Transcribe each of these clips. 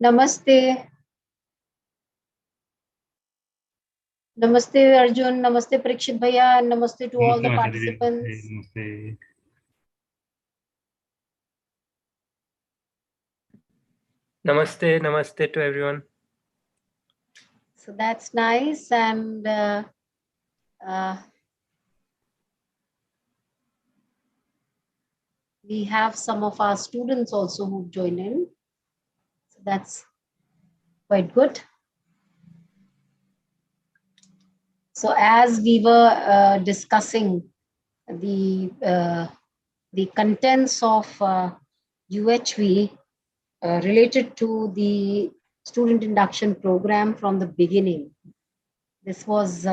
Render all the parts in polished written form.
Namaste. Namaste Arjun, Namaste Parikshit Bhaiya, and Namaste to all the participants. Namaste, namaste to everyone. So that's nice, and we have some of our students also who join in. So that's quite good. So as we were discussing the contents of UHV related to the student induction program from the beginning, this was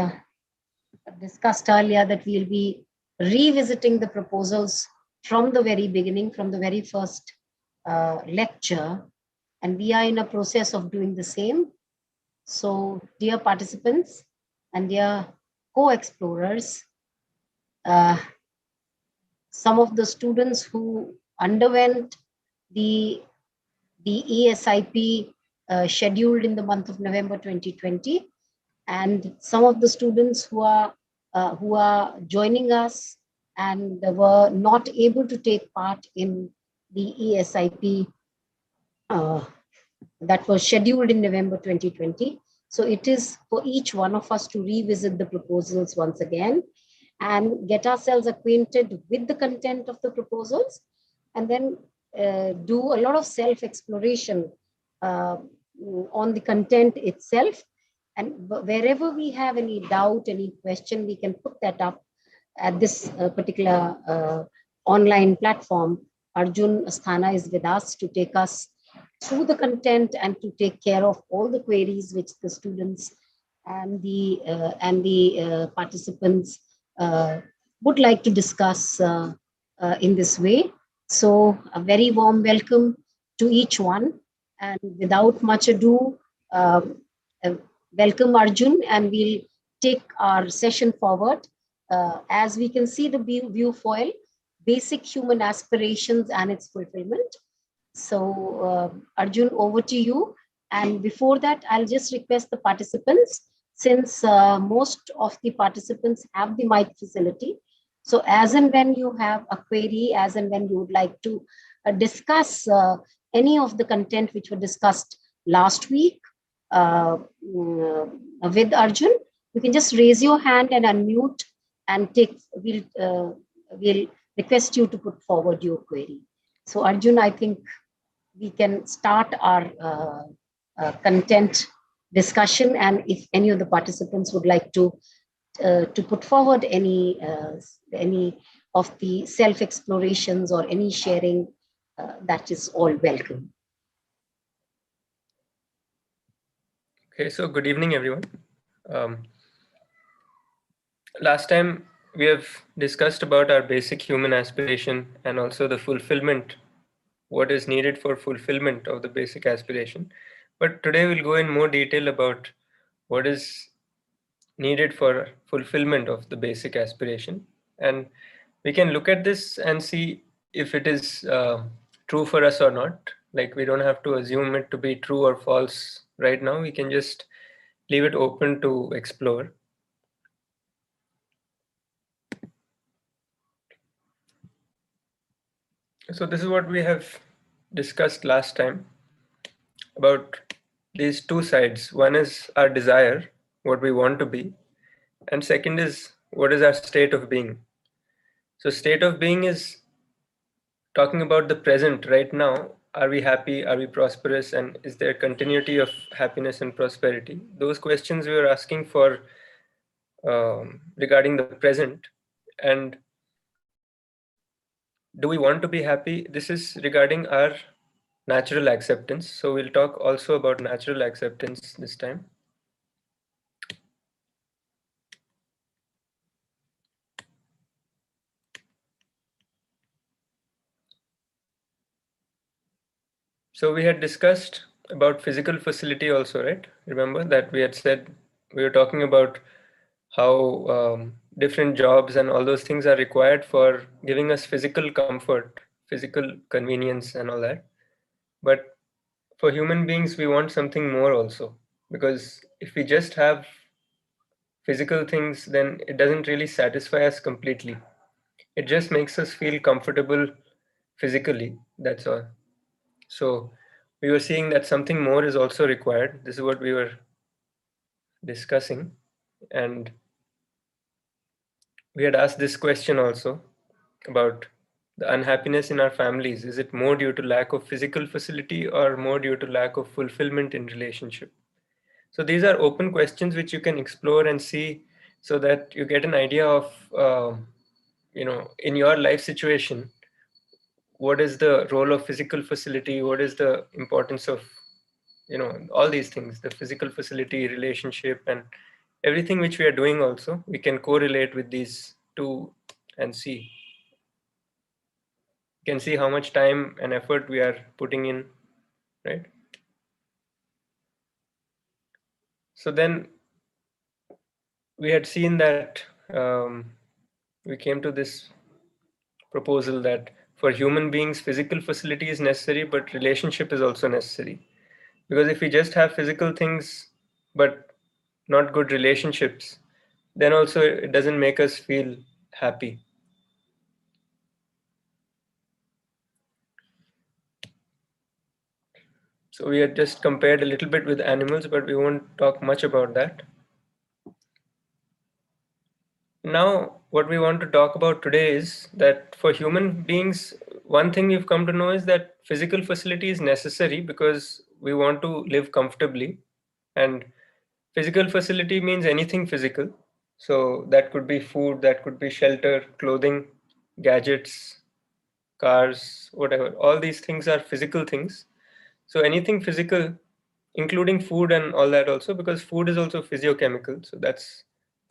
discussed earlier that we'll be revisiting the proposals from the very beginning, from the very first lecture, and we are in a process of doing the same. So, dear participants and dear co-explorers, some of the students who underwent the eSIP scheduled in the month of November 2020, and some of the students who are joining us and were not able to take part in the eSIP that was scheduled in November 2020. So it is for each one of us to revisit the proposals once again and get ourselves acquainted with the content of the proposals, and then do a lot of self-exploration on the content itself. And wherever we have any doubt, any question, we can put that up at this particular online platform. Arjun Asthana is with us to take us through the content and to take care of all the queries which the students and the participants would like to discuss in this way. So a very warm welcome to each one. And without much ado, welcome Arjun, and we'll take our session forward. As we can see the view foil, basic human aspirations and its fulfillment. So Arjun, over to you. And before that, I'll just request the participants, since most of the participants have the mic facility. So as and when you have a query, as and when you would like to discuss any of the content which were discussed last week with Arjun, you can just raise your hand and unmute and we'll request you to put forward your query. So Arjun, I think we can start our content discussion, and if any of the participants would like to put forward any of the self-explorations or any sharing, that is all welcome. Okay, so good evening, everyone. Last time we have discussed about our basic human aspiration and also the fulfillment, what is needed for fulfillment of the basic aspiration. But today we'll go in more detail about what is needed for fulfillment of the basic aspiration. And we can look at this and see if it is true for us or not. Like, we don't have to assume it to be true or false right now. We can just leave it open to explore. So this is what we have discussed last time about these two sides. One is our desire, what we want to be, and second is what is our state of being. So state of being is talking about the present right now. Are we happy? Are we prosperous? And is there continuity of happiness and prosperity? Those questions we were asking for regarding the present. And do we want to be happy? This is regarding our natural acceptance. So we'll talk also about natural acceptance this time. So we had discussed about physical facility also, right? Remember that we had said we were talking about how different jobs and all those things are required for giving us physical comfort, physical convenience and all that. But for human beings, we want something more also. Because if we just have physical things, then it doesn't really satisfy us completely. It just makes us feel comfortable physically, that's all. So we were seeing that something more is also required. This is what we were discussing. And we had asked this question also about the unhappiness in our families. Is it more due to lack of physical facility or more due to lack of fulfillment in relationship? So these are open questions which you can explore and see, so that you get an idea of, in your life situation, what is the role of physical facility, what is the importance of, all these things, the physical facility, relationship, and everything which we are doing also, we can correlate with these two and see. You can see how much time and effort we are putting in, right? So then we had seen that we came to this proposal that for human beings, physical facility is necessary, but relationship is also necessary. Because if we just have physical things, but not good relationships, then also it doesn't make us feel happy. So we had just compared a little bit with animals, but we won't talk much about that. Now, what we want to talk about today is that for human beings, one thing we've come to know is that physical facility is necessary because we want to live comfortably. And physical facility means anything physical. So that could be food, that could be shelter, clothing, gadgets, cars, whatever. All these things are physical things. So anything physical, including food and all that also, because food is also physiochemical. So that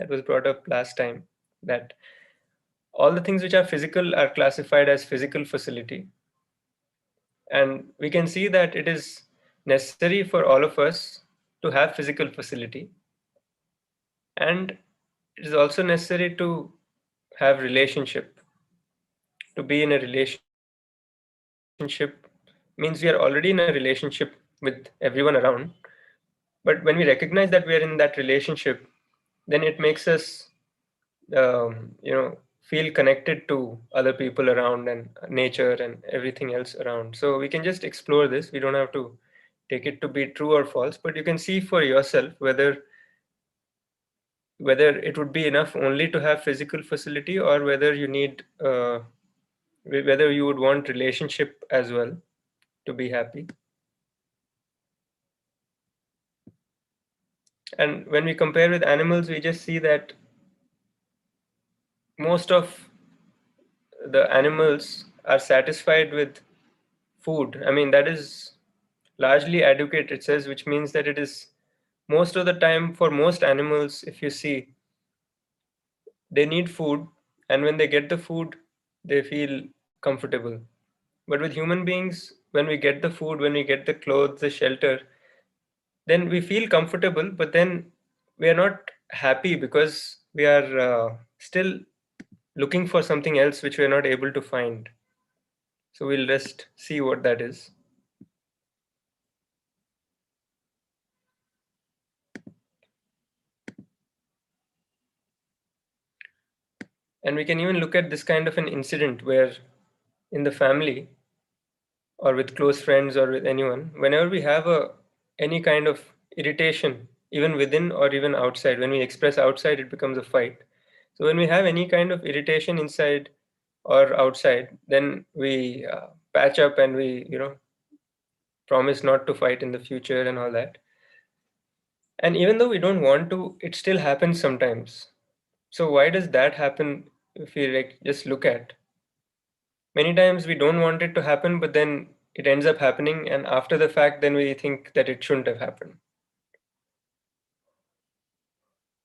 was brought up last time, that all the things which are physical are classified as physical facility. And we can see that it is necessary for all of us to have physical facility. And it is also necessary to have relationship. To be in a relationship means we are already in a relationship with everyone around. But when we recognize that we are in that relationship, then it makes us feel connected to other people around and nature and everything else around. So we can just explore this. We don't have to take it to be true or false, but you can see for yourself whether it would be enough only to have physical facility, or whether you need whether you would want relationship as well to be happy. And when we compare with animals, we just see that most of the animals are satisfied with food. I mean, that is largely adequate, it says, which means that it is most of the time for most animals, if you see, they need food, and when they get the food, they feel comfortable. But with human beings, when we get the food, when we get the clothes, the shelter, then we feel comfortable, but then we are not happy because we are still looking for something else which we are not able to find. So we'll just see what that is. And we can even look at this kind of an incident where in the family or with close friends or with anyone, whenever we have any kind of irritation, even within or even outside, when we express outside, it becomes a fight. So when we have any kind of irritation inside or outside, then we patch up and we, promise not to fight in the future and all that. And even though we don't want to, it still happens sometimes. So why does that happen? If we just look at, many times we don't want it to happen, but then it ends up happening, and after the fact, then we think that it shouldn't have happened.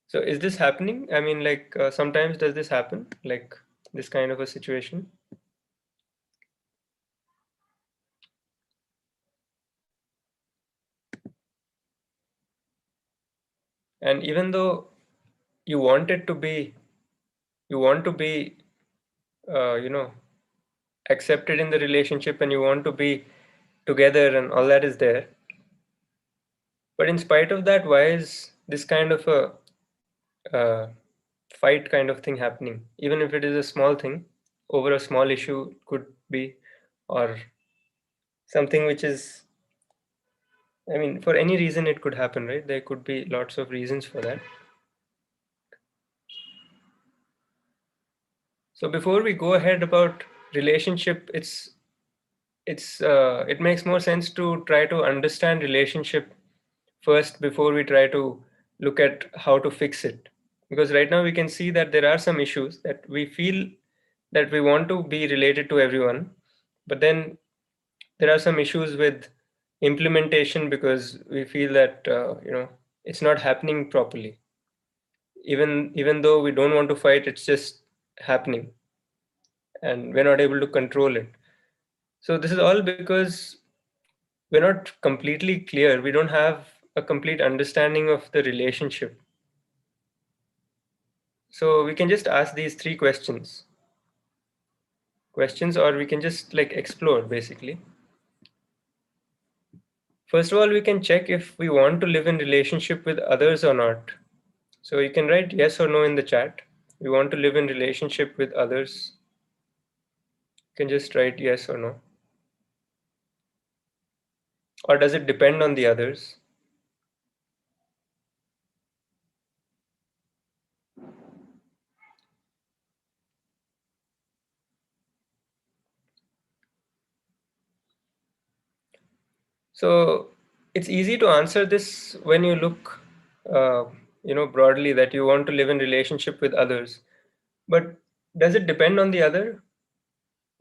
So is this happening? I mean, like sometimes does this happen, like this kind of a situation? And even though you want it to be, you want to be, uh, you know, accepted in the relationship, and you want to be together, and all that is there. But in spite of that, why is this kind of a fight kind of thing happening? Even if it is a small thing, over a small issue could be, or something which is, I mean, for any reason it could happen, right? There could be lots of reasons for that. So before we go ahead about relationship, it makes more sense to try to understand relationship first before we try to look at how to fix it. Because right now we can see that there are some issues that we feel that we want to be related to everyone, but then there are some issues with implementation because we feel that it's not happening properly. Even though we don't want to fight, it's just happening, and we're not able to control it. So this is all because we're not completely clear. We don't have a complete understanding of the relationship. So we can just ask these three questions, or we can just like explore basically. First of all, we can check if we want to live in relationship with others or not. So you can write yes or no in the chat. We want to live in relationship with others. You can just write yes or no. Or does it depend on the others? So it's easy to answer this when you look, broadly, that you want to live in relationship with others. But does it depend on the other?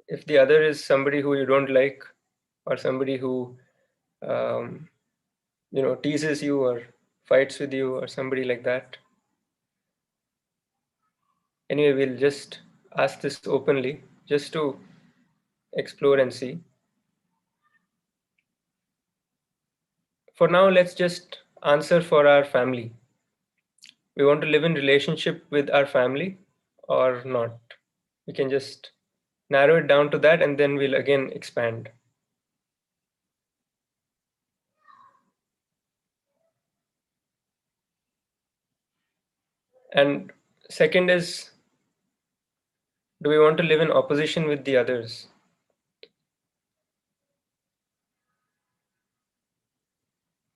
If the other is somebody who you don't like, or somebody who, um, teases you or fights with you, or somebody like that. Anyway, we'll just ask this openly, just to explore and see. For now, let's just answer for our family. We want to live in relationship with our family or not. We can just narrow it down to that, and then we'll again expand. And second is, do we want to live in opposition with the others?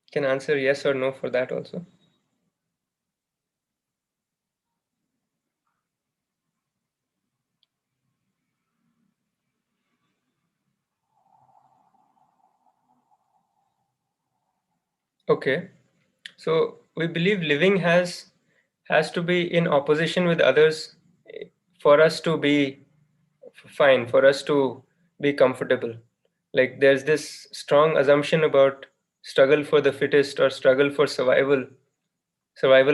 You can answer yes or no for that also. Okay. So we believe living has to be in opposition with others for us to be fine, for us to be comfortable. Like there's this strong assumption about struggle for the fittest or struggle for survival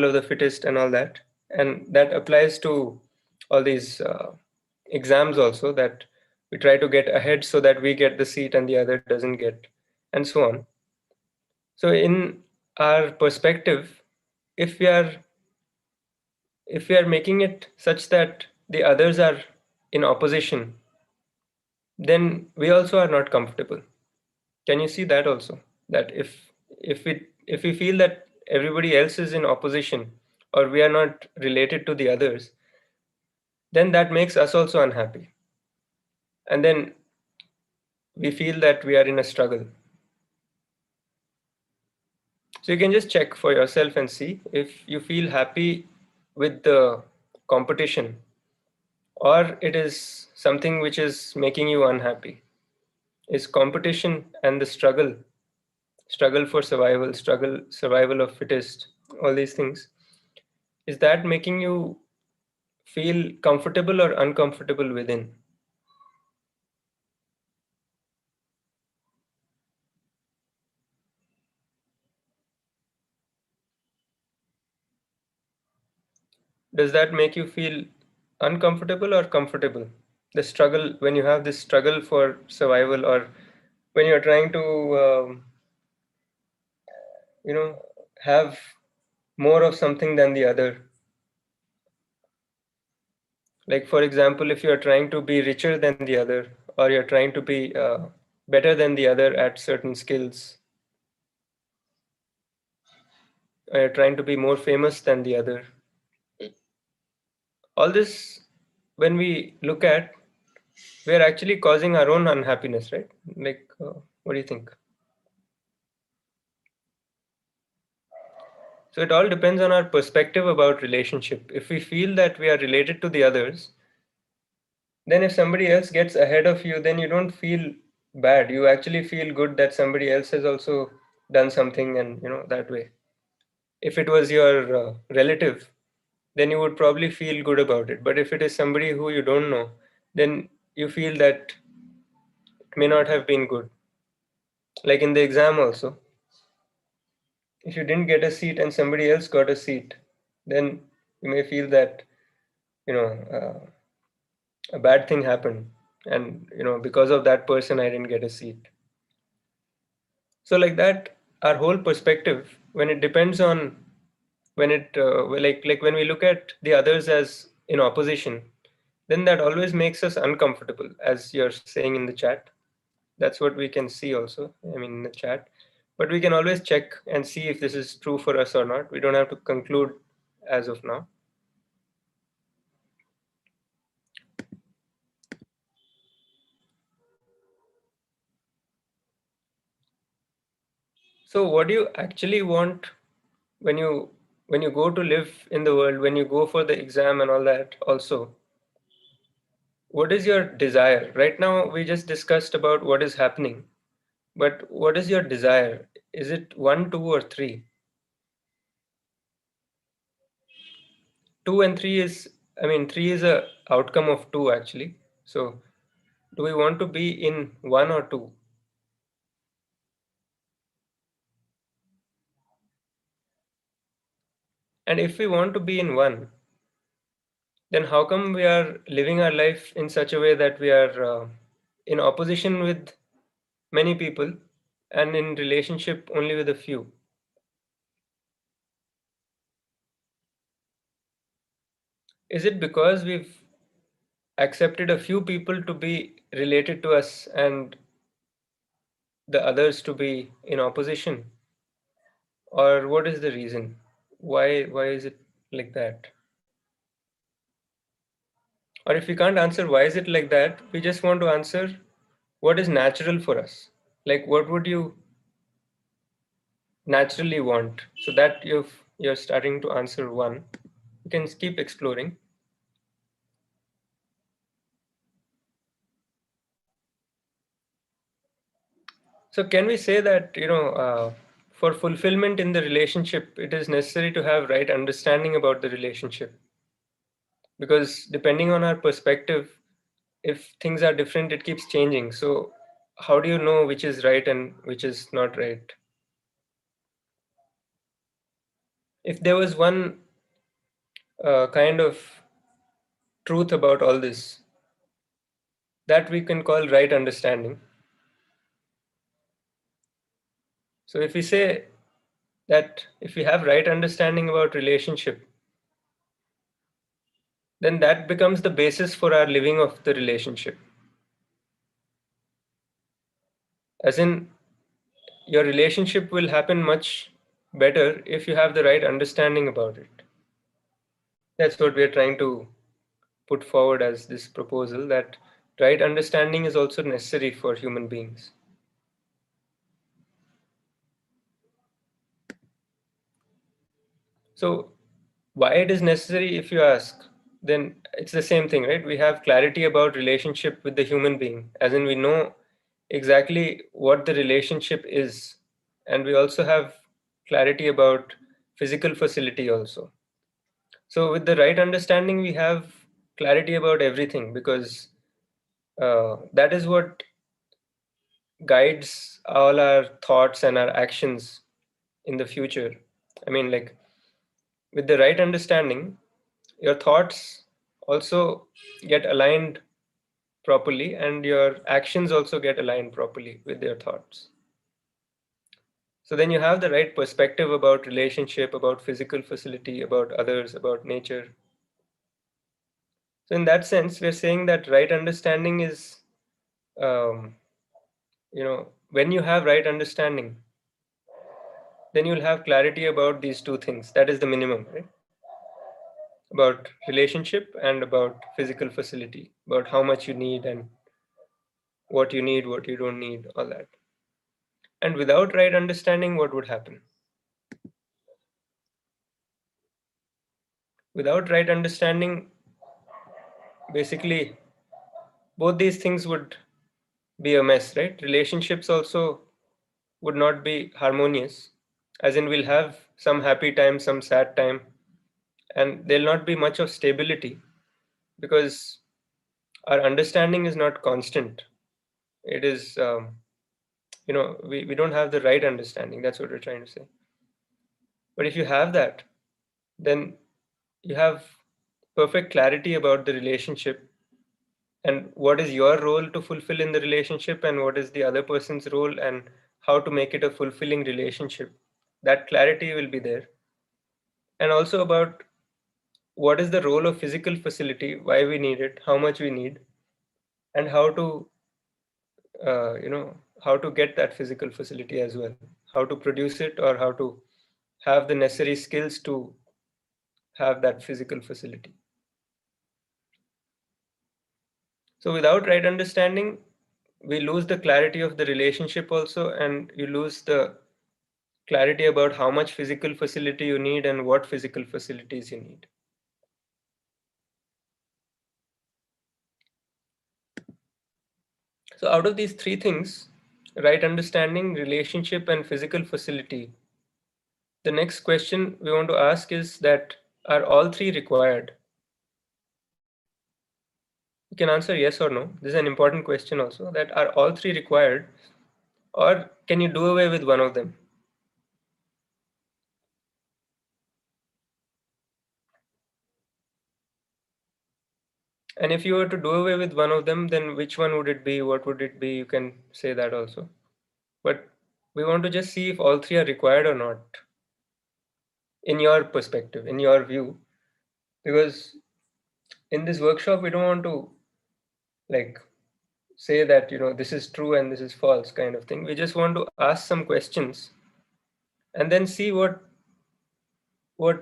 of the fittest and all that. And that applies to all these exams also, that we try to get ahead so that we get the seat and the other doesn't get, and so on. So in our perspective, if we are making it such that the others are in opposition, then we also are not comfortable. Can you see that also? That if we feel that everybody else is in opposition, or we are not related to the others, then that makes us also unhappy. And then we feel that we are in a struggle. So you can just check for yourself and see if you feel happy with the competition, or it is something which is making you unhappy. Is competition and the struggle for survival of fittest, all these things, is that making you feel comfortable or uncomfortable within? Does that make you feel uncomfortable or comfortable? The struggle, when you have this struggle for survival, or when you're trying to you know have more of something than the other. Like for example, if you're trying to be richer than the other, or you're trying to be, better than the other at certain skills. trying to be more famous than the other. All this, when we look at, we're actually causing our own unhappiness, right? Like, what do you think? So it all depends on our perspective about relationship. If we feel that we are related to the others, then if somebody else gets ahead of you, then you don't feel bad. You actually feel good that somebody else has also done something, and that way. If it was your relative, then you would probably feel good about it. But if it is somebody who you don't know, then you feel that it may not have been good. Like in the exam also, if you didn't get a seat and somebody else got a seat, then you may feel that you know a bad thing happened, and because of that person I didn't get a seat. So like that, our whole perspective, when it depends on, when it like when we look at the others as in opposition, then that always makes us uncomfortable, as you're saying in the chat. That's what we can see also, I mean, in the chat. But we can always check and see if this is true for us or not. We don't have to conclude as of now. So what do you actually want when you go to live in the world, when you go for the exam and all that also? What is your desire? Right now we just discussed about what is happening, but what is your desire? Is it 1, 2, or 3? 2 and 3 is, I mean, 3 is a outcome of 2 actually. So do we want to be in 1 or 2? And if we want to be in 1, then how come we are living our life in such a way that we are in opposition with many people and in relationship only with a few? Is it because we've accepted a few people to be related to us and the others to be in opposition? Or what is the reason? Why is it like that? Or if we can't answer why is it like that, we just want to answer what is natural for us. Like what would you naturally want? So that you're starting to answer one. You can keep exploring. So can we say that for fulfillment in the relationship, it is necessary to have right understanding about the relationship? Because depending on our perspective, if things are different, it keeps changing. So how do you know which is right and which is not right? If there was one kind of truth about all this that we can call right understanding. So if we say that if we have right understanding about relationship, then that becomes the basis for our living of the relationship. As in, your relationship will happen much better if you have the right understanding about it. That's what we're trying to put forward as this proposal, that right understanding is also necessary for human beings. So why it is necessary, if you ask, then it's the same thing, right? We have clarity about relationship with the human being, as in we know exactly what the relationship is, and we also have clarity about physical facility also. So with the right understanding, we have clarity about everything, because that is what guides all our thoughts and our actions in the future. I mean, like, with the right understanding, your thoughts also get aligned properly, and your actions also get aligned properly with your thoughts. So then you have the right perspective about relationship, about physical facility, about others, about nature. So in that sense, we're saying that right understanding is, when you have right understanding, then you'll have clarity about these two things. That is the minimum, right? About relationship and about physical facility, about how much you need and what you need, what you don't need, all that. And without right understanding, what would happen? Without right understanding, basically, both these things would be a mess, right? Relationships also would not be harmonious, as in, we'll have some happy time, some sad time, and there'll not be much of stability because our understanding is not constant. It is, we don't have the right understanding. That's what we're trying to say. But if you have that, then you have perfect clarity about the relationship and what is your role to fulfill in the relationship and what is the other person's role and how to make it a fulfilling relationship. That clarity will be there. And also about what is the role of physical facility, why we need it, how much we need, and how to, how to get that physical facility as well, how to produce it or how to have the necessary skills to have that physical facility. So without right understanding, we lose the clarity of the relationship also, and you lose the clarity about how much physical facility you need and what physical facilities you need. So out of these three things, right understanding, relationship, and physical facility, the next question we want to ask is that, are all three required? You can answer yes or no. This is an important question also, that are all three required or can you do away with one of them? And if you were to do away with one of them, then which one would it be? What would it be? You can say that also. But we want to just see if all three are required or not, in your perspective, in your view. Because in this workshop, we don't want to like say that, this is true and this is false kind of thing. We just want to ask some questions and then see what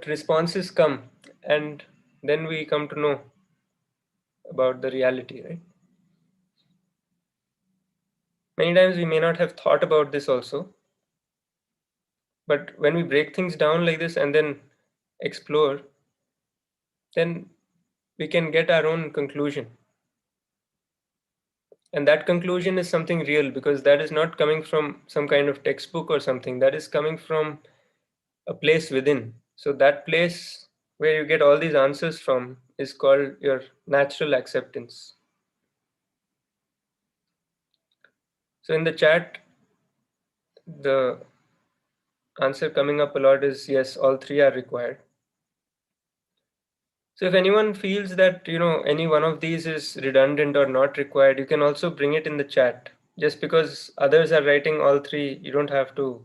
responses come. And then we come to know about the reality, right? Many times we may not have thought about this also, but when we break things down like this and then explore, then we can get our own conclusion. And that conclusion is something real because that is not coming from some kind of textbook or something. That is coming from a place within. So that place where you get all these answers from is called your natural acceptance. So in the chat, the answer coming up a lot is yes, all three are required. So if anyone feels that, any one of these is redundant or not required, you can also bring it in the chat. Just because others are writing all three, you don't have to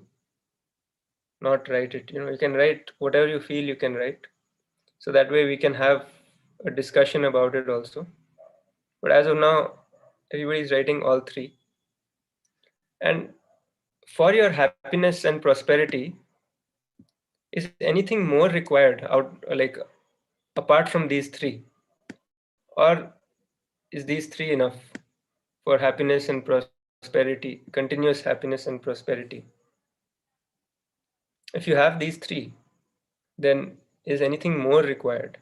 not write it. You can write whatever you feel you can write. So that way we can have a discussion about it also. But as of now, everybody's writing all three. And for your happiness and prosperity, is anything more required apart from these three? Or is these three enough for happiness and prosperity, continuous happiness and prosperity? If you have these three, then is anything more required?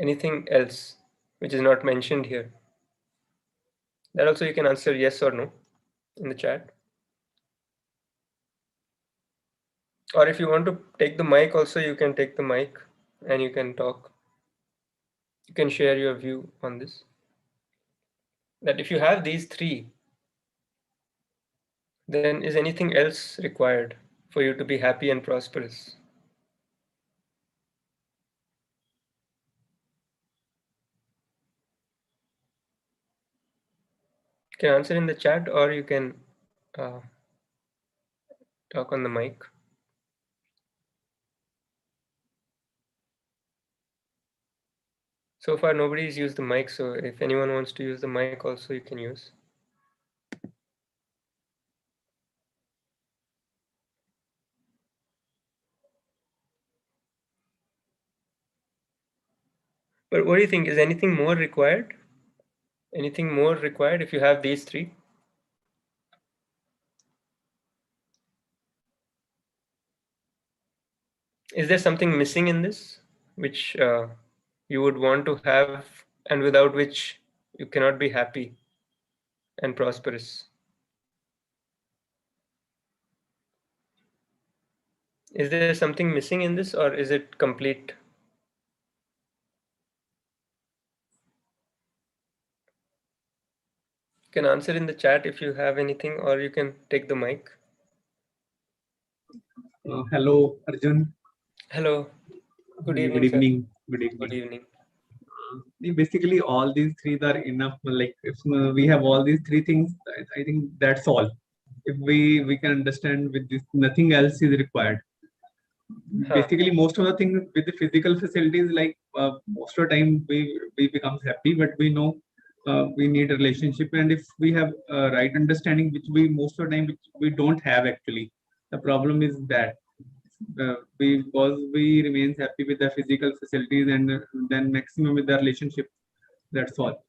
Anything else which is not mentioned here? That also you can answer yes or no in the chat. Or if you want to take the mic also, you can take the mic and you can talk. You can share your view on this. That if you have these three, then is anything else required for you to be happy and prosperous? You can answer in the chat or you can uh, talk on the mic. So far, nobody's used the mic, so if anyone wants to use the mic also, you can use. But what do you think? Is anything more required? Anything more required if you have these three? Is there something missing in this which you would want to have and without which you cannot be happy and prosperous? Is there something missing in this or is it complete? You can answer in the chat if you have anything or you can take the mic. Hello, Arjun. Hello. Good evening, Good evening. sir. Good evening. Good evening. Basically, all these three are enough. Like if we have all these three things, I think that's all. If we can understand with this, nothing else is required. Basically, most of the things with the physical facilities, like most of the time we become happy, but we know we need a relationship, and if we have right understanding, which we most of the time which we don't have actually, the problem is that because we remain happy with the physical facilities and then maximum with the relationship. That's all.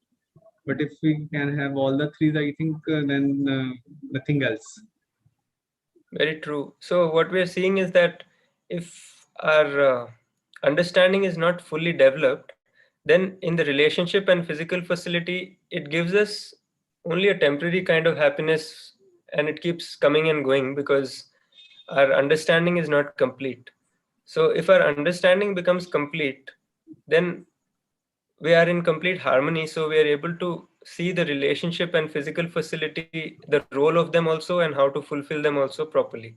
But if we can have all the three, I think then nothing else. Very true. So what we are seeing is that if our understanding is not fully developed, then in the relationship and physical facility, it gives us only a temporary kind of happiness and it keeps coming and going because our understanding is not complete. So if our understanding becomes complete, then we are in complete harmony. So we are able to see the relationship and physical facility, the role of them also, and how to fulfill them also properly.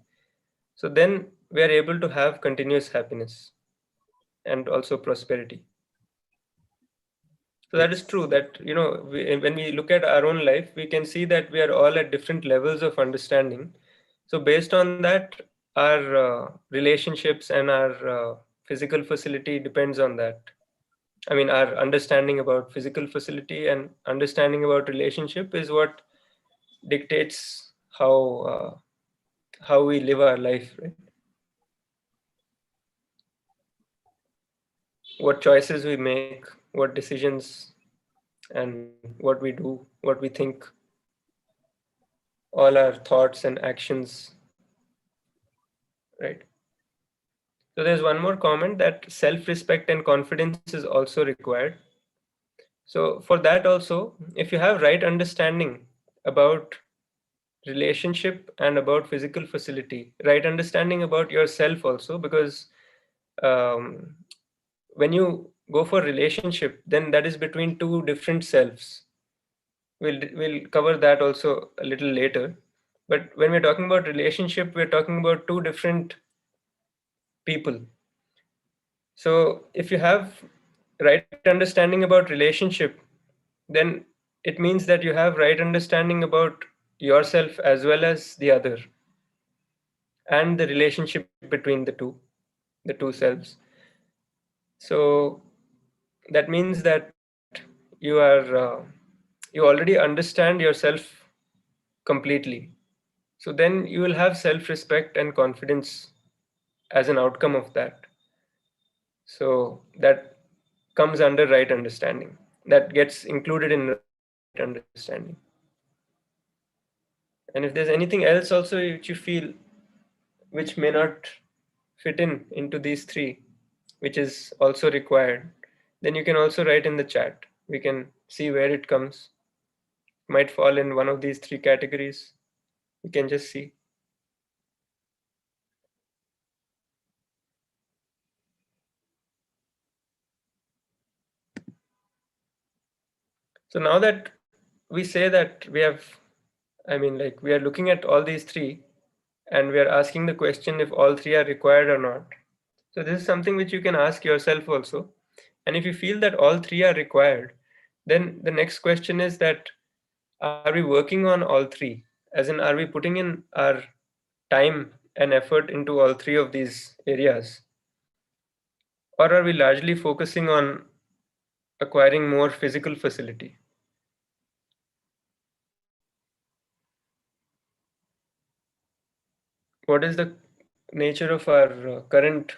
So then we are able to have continuous happiness and also prosperity. So that is Yes. true that, when we look at our own life, we can see that we are all at different levels of understanding. So based on that, our relationships and our physical facility depends on that. I mean, our understanding about physical facility and understanding about relationship is what dictates how we live our life, right? What choices we make, what decisions, and what we do, what we think, all our thoughts and actions, right? So there's one more comment that self-respect and confidence is also required. So for that also, if you have right understanding about relationship and about physical facility, right understanding about yourself also, because um, when you go for relationship, then that is between two different selves. We'll cover that also a little later. But when we're talking about relationship, we're talking about two different people. So if you have right understanding about relationship, then it means that you have right understanding about yourself as well as the other and the relationship between the two selves. So that means that you already understand yourself completely. So then you will have self-respect and confidence as an outcome of that. So that comes under right understanding. That gets included in right understanding. And if there's anything else also which you feel which may not fit into these three, which is also required, then you can also write in the chat. We can see where it comes. It might fall in one of these three categories. We can just see. So now that we say that we have, I mean, like we are looking at all these three and we are asking the question if all three are required or not. So this is something which you can ask yourself also. And if you feel that all three are required, then the next question is that are we working on all three? As in, are we putting in our time and effort into all three of these areas? Or are we largely focusing on acquiring more physical facility? What is the nature of our current,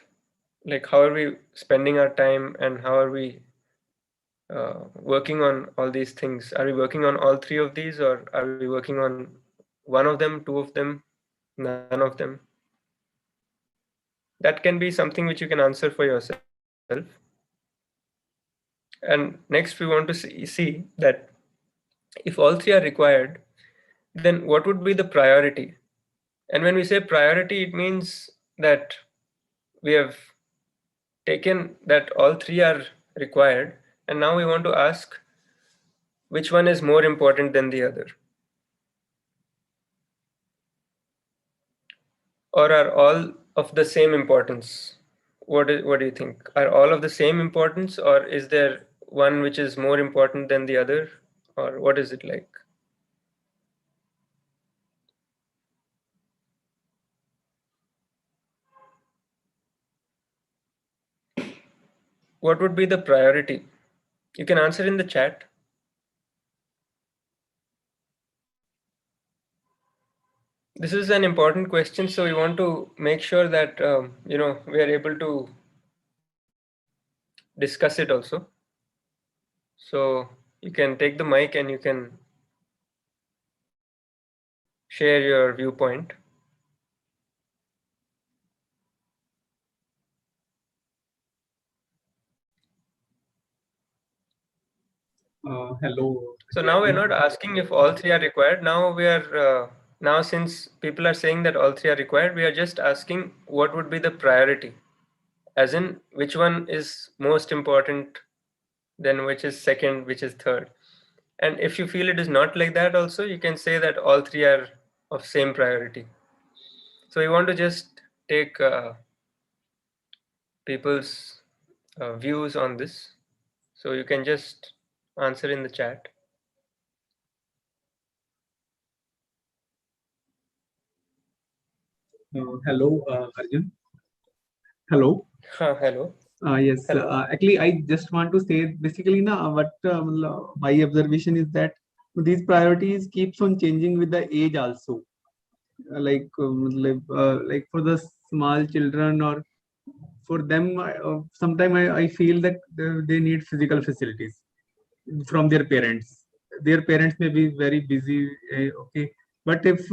like how are we spending our time and how are we working on all these things? Are we working on all three of these, or are we working on one of them, two of them, none of them? That can be something which you can answer for yourself. And next we want to see that if all three are required, then what would be the priority? And when we say priority, it means that we have taken that all three are required, and now we want to ask which one is more important than the other. Or are all of the same importance? What do you think? Are all of the same importance, or is there one which is more important than the other, or what is it like? What would be the priority? You can answer in the chat. This is an important question, so we want to make sure that we are able to discuss it also. So you can take the mic and you can share your viewpoint. Hello. So now we're not asking if all three are required. Now we are now, since people are saying that all three are required, we are just asking what would be the priority, as in which one is most important, then which is second, which is third. And if you feel it is not like that, also you can say that all three are of same priority. So we want to just take people's views on this. So you can just answer in the chat. Hello, Arjun. Hello. Hello. Yes, Hello. actually, I just want to say basically, what my observation is that these priorities keeps on changing with the age also. Like for the small children or for them, sometimes I feel that they need physical facilities from their parents. Their parents may be very busy, okay, but if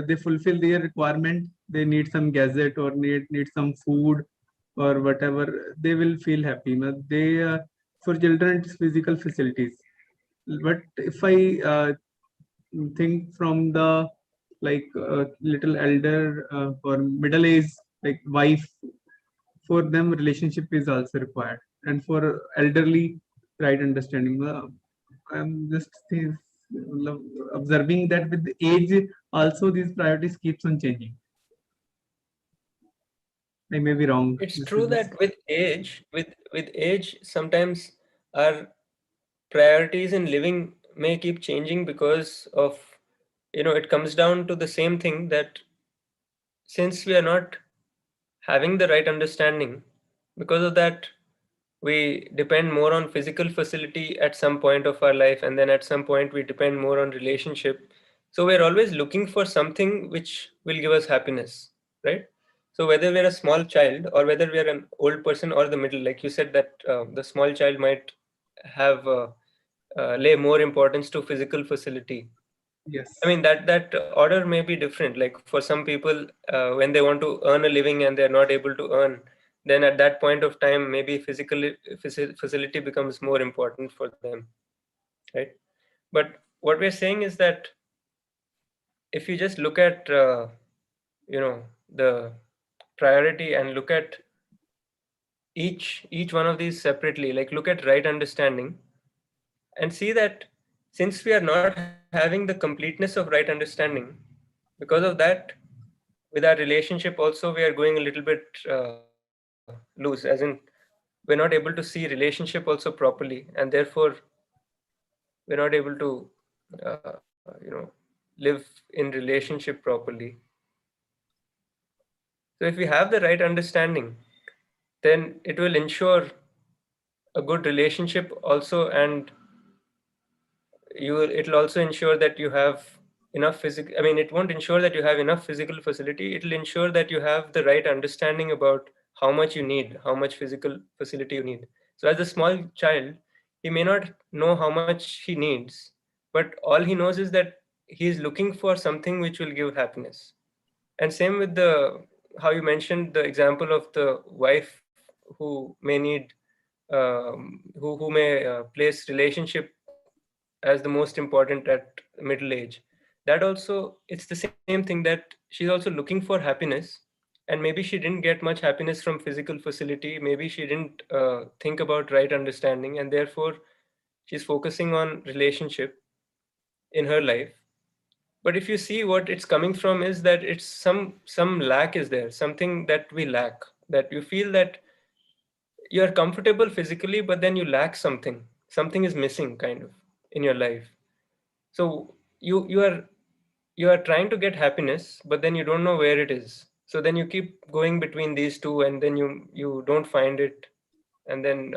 they fulfill their requirement, they need some gadget or need some food or whatever, they will feel happy. They for children, it's physical facilities. But if I think from the like little elder or middle age, like wife, for them relationship is also required, and for elderly, right understanding. I'm just observing that with the age also these priorities keeps on changing. I may be wrong. It's true that with age, sometimes our priorities in living may keep changing because of, it comes down to the same thing, that since we are not having the right understanding, because of that we depend more on physical facility at some point of our life, and then at some point we depend more on relationship. So we're always looking for something which will give us happiness, right? So whether we're a small child or whether we're an old person or the middle, like you said, that the small child might have lay more importance to physical facility. Yes. I mean, that order may be different. Like for some people, when they want to earn a living and they're not able to earn, then at that point of time, maybe facility becomes more important for them, right? But what we're saying is that if you just look at the priority and look at each one of these separately, like look at right understanding and see that since we are not having the completeness of right understanding, because of that, with our relationship also we are going a little bit loose, as in we're not able to see relationship also properly, and therefore we're not able to live in relationship properly. So if we have the right understanding, then it will ensure a good relationship also, and it'll also ensure that you have enough physical, I mean, it won't ensure that you have enough physical facility, it'll ensure that you have the right understanding about how much you need, how much physical facility you need. So as a small child, he may not know how much he needs, but all he knows is that he's looking for something which will give happiness. And same with how you mentioned the example of the wife who may need, who may place relationship as the most important at middle age. That also, it's the same thing, that she's also looking for happiness, and maybe she didn't get much happiness from physical facility. Maybe she didn't think about right understanding, and therefore she's focusing on relationship in her life. But if you see, what it's coming from is that it's some lack is there, something that we lack, that you feel that you are comfortable physically, but then you lack something is missing kind of in your life. So you are trying to get happiness, but then you don't know where it is. So then you keep going between these two, and then you don't find it. And then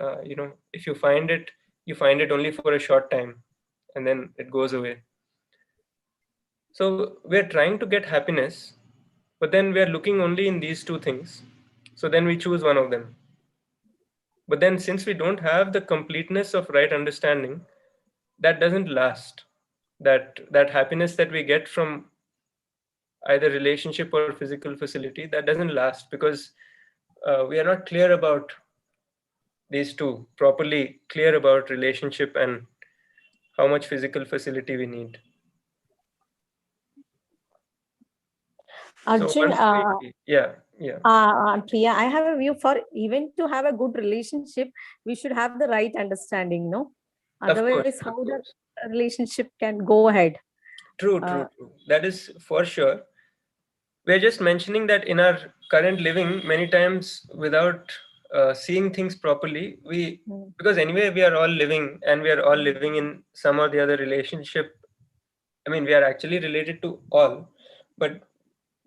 if you find it, you find it only for a short time, and then it goes away. So we're trying to get happiness, but then we're looking only in these two things. So then we choose one of them. But then, since we don't have the completeness of right understanding, that doesn't last. That happiness that we get from either relationship or physical facility, that doesn't last, because we are not clear about these two, properly clear about relationship and how much physical facility we need. So Arjun, Priya, I have a view for even to have a good relationship, we should have the right understanding, no? Otherwise, how the relationship can go ahead? True. That is for sure. We're just mentioning that in our current living, many times without seeing things properly, because anyway we are all living, and we are all living in some or the other relationship. I mean, we are actually related to all, but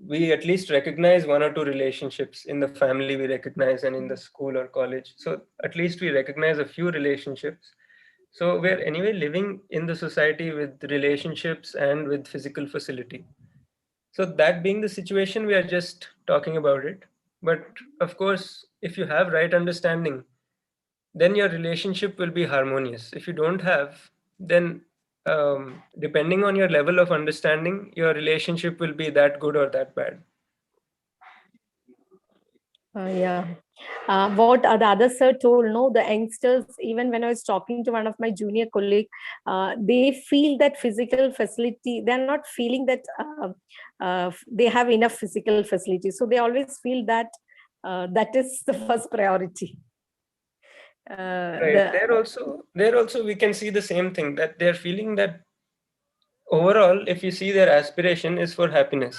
we at least recognize one or two relationships. In the family we recognize, and in the school or college, so at least we recognize a few relationships. So we're anyway living in the society with relationships and with physical facility. So that being the situation, we are just talking about it. But of course, if you have right understanding, then your relationship will be harmonious. If you don't have, then depending on your level of understanding, your relationship will be that good or that bad. Yeah. What the other sir told, no, the youngsters, even when I was talking to one of my junior colleague, they feel that physical facility, they're not feeling that they have enough physical facility. So they always feel that that is the first priority. Right. There also we can see the same thing, that they're feeling that overall, if you see, their aspiration is for happiness.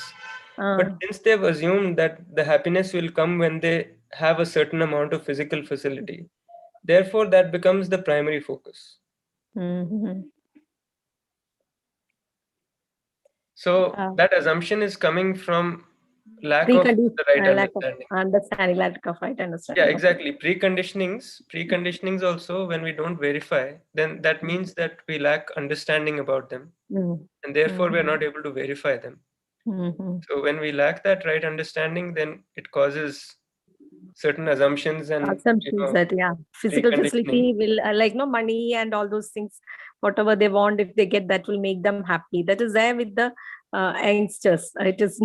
But since they've assumed that the happiness will come when they have a certain amount of physical facility, therefore that becomes the primary focus. So that assumption is coming from lack of the right understanding. Lack of right understanding. Yeah, exactly. Preconditionings also, when we don't verify, then that means that we lack understanding about them, and therefore we are not able to verify them. So when we lack that right understanding, then it causes certain assumptions and that physical facility will like no money and all those things, whatever they want, if they get that, will make them happy. That is there with the youngsters. It is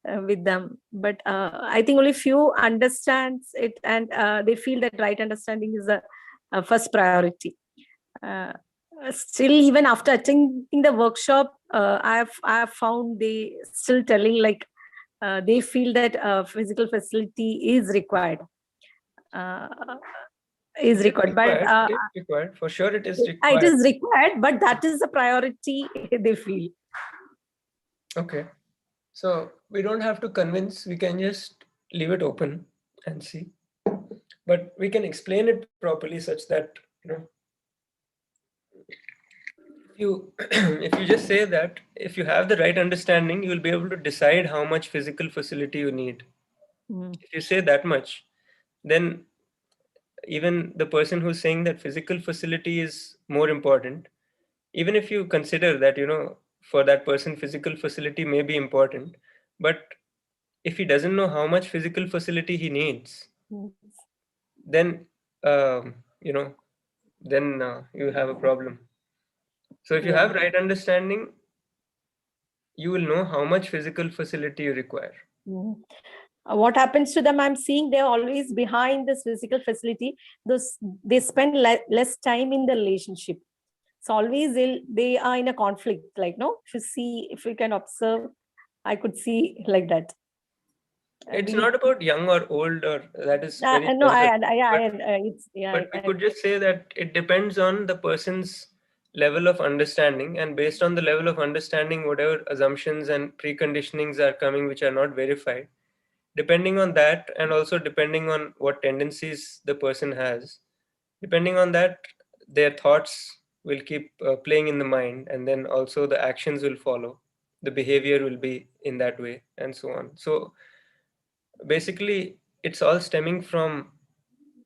with them, but I think only few understands it, and they feel that right understanding is a first priority. Still, even after attending the workshop, I have found they still telling like they feel that physical facility is required. But it is required. For sure, it is required. It is required, but that is the priority they feel. Okay. So we don't have to convince, we can just leave it open and see. But we can explain it properly such that, if you just say that if you have the right understanding, you will be able to decide how much physical facility you need. If you say that much, then even the person who's saying that physical facility is more important, even if you consider that, for that person, physical facility may be important, but if he doesn't know how much physical facility he needs, then, then you have a problem. So if you have right understanding, you will know how much physical facility you require. What happens to them, I'm seeing they're always behind this physical facility. They spend less time in the relationship. So always they are in a conflict, like, no, if you can observe, I could see like that. It's not about young or old, or that is very no, but we could just say that it depends on the person's level of understanding, and based on the level of understanding, whatever assumptions and preconditionings are coming which are not verified, depending on that, and also depending on what tendencies the person has, depending on that, their thoughts will keep playing in the mind, and then also the actions will follow, the behavior will be in that way, and so on. So basically it's all stemming from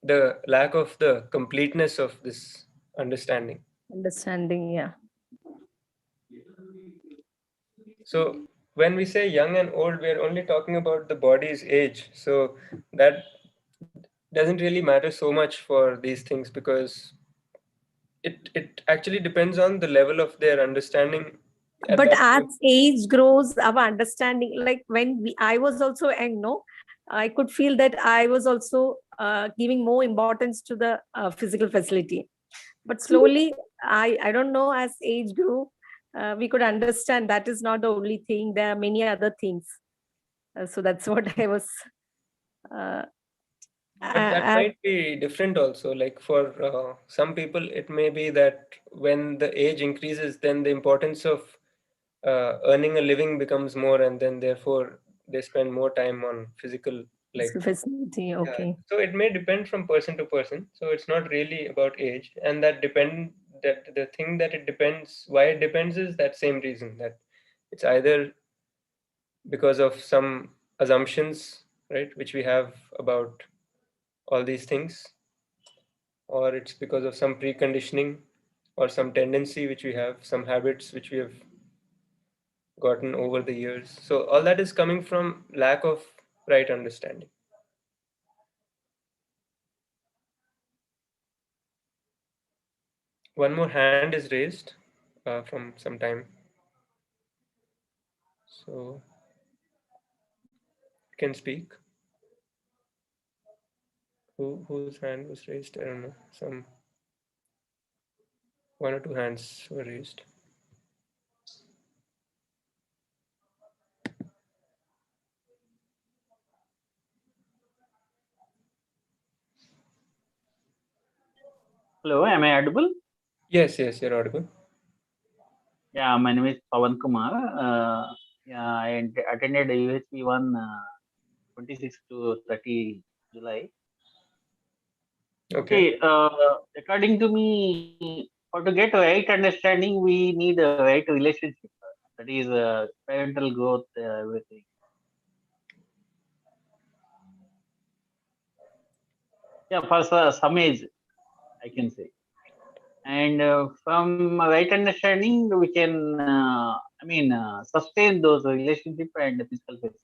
the lack of the completeness of this understanding. Yeah. So when we say young and old, we're only talking about the body's age. So that doesn't really matter so much for these things, because it actually depends on the level of their understanding. But as age grows, our understanding, like when I was also young, no, I could feel that I was also giving more importance to the physical facility. But slowly, I don't know, as age grew, we could understand that is not the only thing. There are many other things. So that's what I was. But that might be different also. Like for some people, it may be that when the age increases, then the importance of earning a living becomes more, and then therefore they spend more time on physical life. Facility, okay. Yeah. So it may depend from person to person. So it's not really about age, and that the thing that it depends, why it depends, is that same reason, that it's either because of some assumptions, right, which we have about all these things, or it's because of some preconditioning or some tendency which we have, some habits which we have gotten over the years. So all that is coming from lack of right understanding. One more hand is raised from some time. So you can speak. Whose hand was raised? I don't know. Some one or two hands were raised. Hello, am I audible? Yes, you're audible. Yeah, my name is Pawan Kumar. Yeah, I attended UHV 1 26 to 30 July. Okay, according to me, for to get right understanding, we need a right relationship. That is parental growth, everything. Yeah, for some age, I can say. And from right understanding, we can, sustain those relationship and physical facility.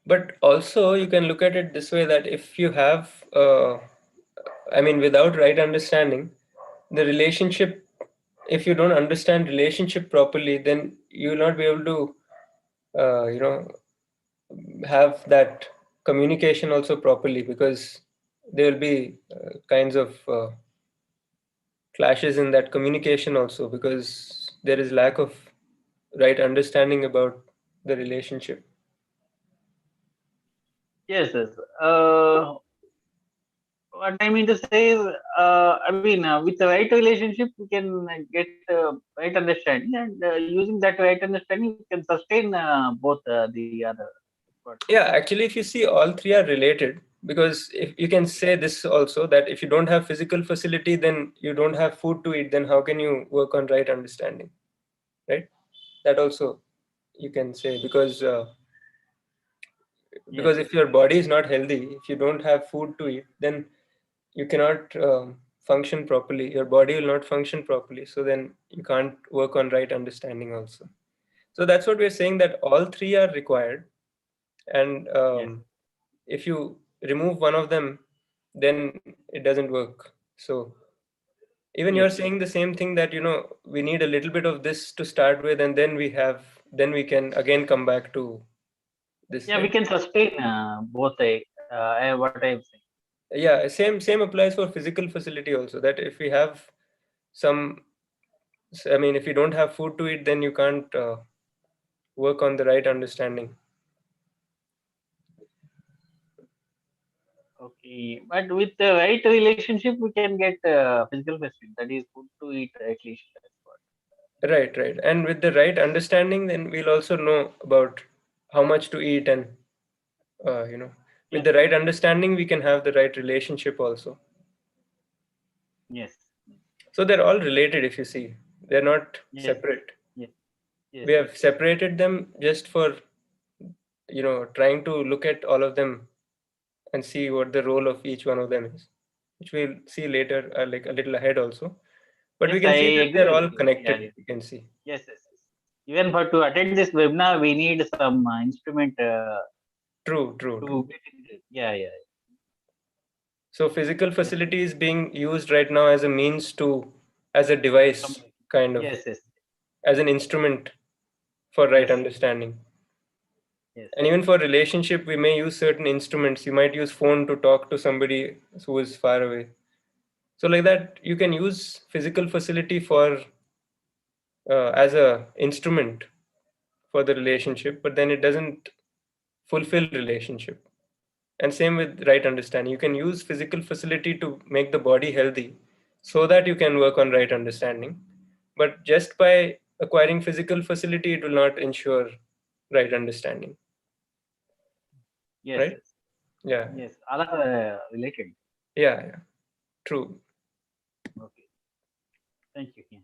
But also you can look at it this way, that if you have, without right understanding, the relationship, if you don't understand relationship properly, then you will not be able to, have that communication also properly, because there will be kinds of clashes in that communication also, because there is lack of right understanding about the relationship. Yes. What I mean to say is, with the right relationship, we can get right understanding, and using that right understanding, we can sustain both the other. Yeah, actually, if you see, all three are related, because if you can say this also, that if you don't have physical facility, then you don't have food to eat, then how can you work on right understanding, right? That also you can say, because if your body is not healthy, if you don't have food to eat, then you cannot function properly. Your body will not function properly, so then you can't work on right understanding also. So that's what we're saying, that all three are required, and if you remove one of them, then it doesn't work. So even you're saying the same thing, that we need a little bit of this to start with, and then we can again come back to this. Yeah, we can sustain both. What I'm saying. Yeah, same applies for physical facility also, that if we have some, I mean, if you don't have food to eat, then you can't work on the right understanding. Okay, but with the right relationship, we can get physical facility. That is food to eat at least. That's what. Right. And with the right understanding, then we'll also know about how much to eat, and with the right understanding, we can have the right relationship also. Yes. So they're all related. If you see, they're not separate. Yes. We have separated them just for trying to look at all of them and see what the role of each one of them is, which we'll see later, like a little ahead also. But we can see that they're all connected. Yeah. We can see. Yes. Even to attend this webinar, we need some instrument. True. Yeah. So physical facility is being used right now as a means as a device, kind of. Yes. As an instrument for right understanding. Yes. And even for relationship, we may use certain instruments. You might use phone to talk to somebody who is far away. So like that, you can use physical facility for as a instrument for the relationship, but then it doesn't fulfill relationship. And same with right understanding. You can use physical facility to make the body healthy so that you can work on right understanding. But just by acquiring physical facility, it will not ensure right understanding. Yes. Right? Yeah. Yes. All are related. Yeah. True. Okay. Thank you. Yeah.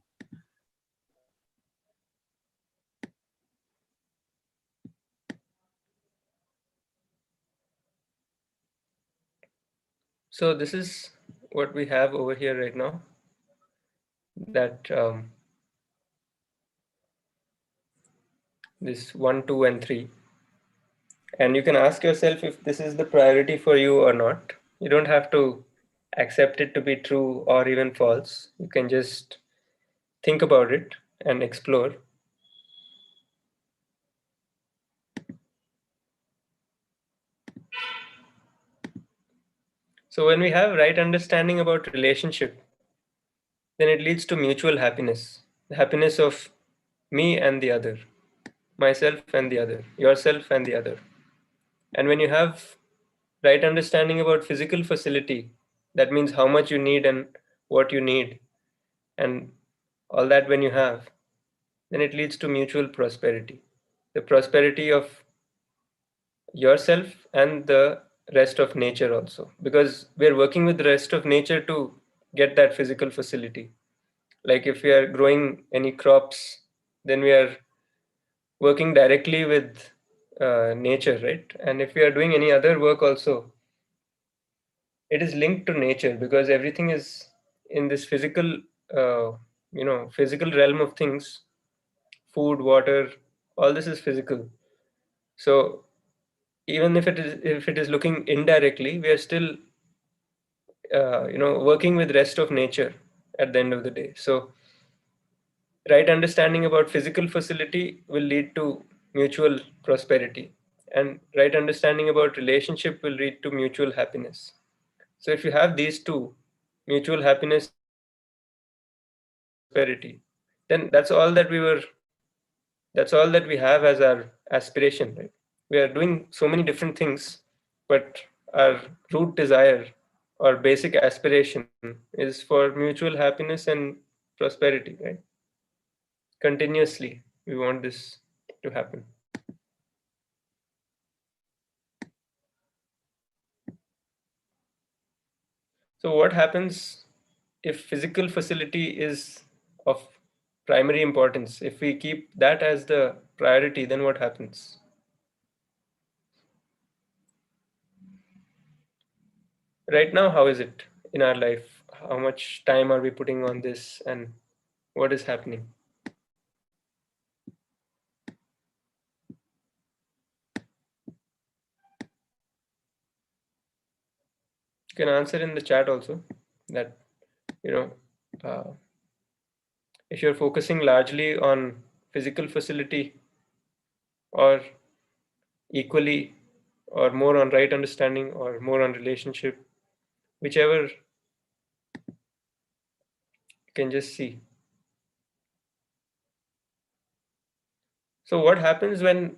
So this is what we have over here right now. That this 1, 2, and 3. And you can ask yourself if this is the priority for you or not. You don't have to accept it to be true or even false. You can just think about it and explore. So when we have right understanding about relationship, then it leads to mutual happiness. The happiness of me and the other, myself and the other, yourself and the other. And when you have right understanding about physical facility, that means how much you need and what you need, and all that when you have, then it leads to mutual prosperity. The prosperity of yourself and the rest of nature also. Because we're working with the rest of nature to get that physical facility. Like if we are growing any crops, then we are working directly with nature, right? And if we are doing any other work also, it is linked to nature, because everything is in this physical, physical realm of things. Food, water, all this is physical. So even if it is looking indirectly, we are still working with rest of nature at the end of the day. So right understanding about physical facility will lead to mutual prosperity, and right understanding about relationship will lead to mutual happiness. So if you have these two, mutual happiness and prosperity, then that's all that we have as our aspiration, right? We are doing so many different things, but our root desire or basic aspiration is for mutual happiness and prosperity, right? Continuously, we want this to happen. So what happens if physical facility is of primary importance? If we keep that as the priority, then what happens? Right now, how is it in our life? How much time are we putting on this, and what is happening? can answer in the chat also that, if you're focusing largely on physical facility or equally or more on right understanding or more on relationship, whichever you can just see. So what happens when